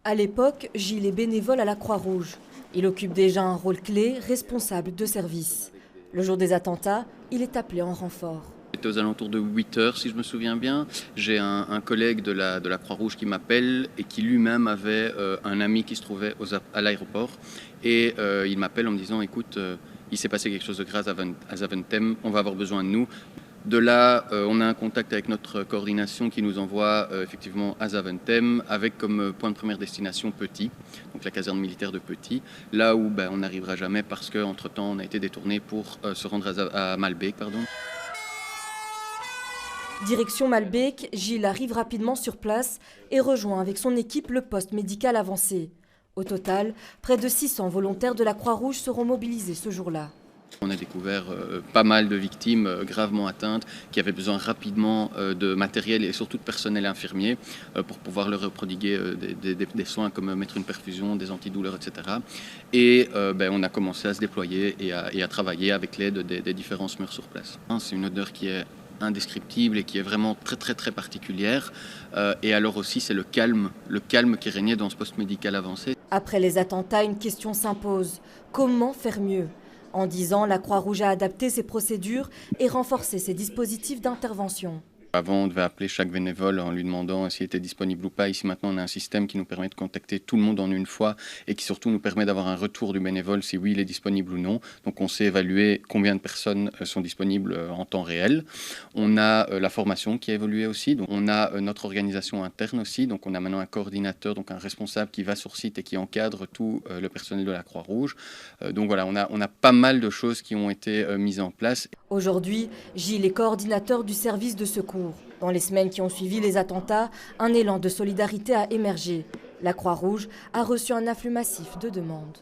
À l'époque, Gilles est bénévole à la Croix-Rouge. Il occupe déjà un rôle clé, responsable de service. Le jour des attentats, il est appelé en renfort. C'était aux alentours de 8 heures, si je me souviens bien. J'ai un collègue de la Croix-Rouge qui m'appelle et qui lui-même avait un ami qui se trouvait à l'aéroport. Et il m'appelle en me disant, écoute, il s'est passé quelque chose de grave à Zaventem, on va avoir besoin de nous. De là, on a un contact avec notre coordination qui nous envoie effectivement à Zaventem avec comme point de première destination Petit, donc la caserne militaire de Petit, là où on n'arrivera jamais parce qu'entre-temps on a été détourné pour se rendre à Malbec. Direction Malbec, Gilles arrive rapidement sur place et rejoint avec son équipe le poste médical avancé. Au total, près de 600 volontaires de la Croix-Rouge seront mobilisés ce jour-là. On a découvert pas mal de victimes gravement atteintes qui avaient besoin rapidement de matériel et surtout de personnel infirmier pour pouvoir leur prodiguer des soins comme mettre une perfusion, des antidouleurs, etc. Et on a commencé à se déployer et à travailler avec l'aide des différents SMUR sur place. C'est une odeur qui est indescriptible et qui est vraiment très particulière. Et alors aussi, c'est le calme qui régnait dans ce poste médical avancé. Après les attentats, une question s'impose. Comment faire mieux ? En 10 ans, la Croix-Rouge a adapté ses procédures et renforcé ses dispositifs d'intervention. Avant, on devait appeler chaque bénévole en lui demandant s'il était disponible ou pas. Ici, maintenant, on a un système qui nous permet de contacter tout le monde en une fois et qui surtout nous permet d'avoir un retour du bénévole si oui, il est disponible ou non. Donc, on sait évaluer combien de personnes sont disponibles en temps réel. On a la formation qui a évolué aussi. Donc, on a notre organisation interne aussi. Donc, on a maintenant un coordinateur, donc un responsable qui va sur site et qui encadre tout le personnel de la Croix-Rouge. Donc, voilà, on a pas mal de choses qui ont été mises en place. Aujourd'hui, Gilles est coordinateur du service de secours. Dans les semaines qui ont suivi les attentats, un élan de solidarité a émergé. La Croix-Rouge a reçu un afflux massif de demandes.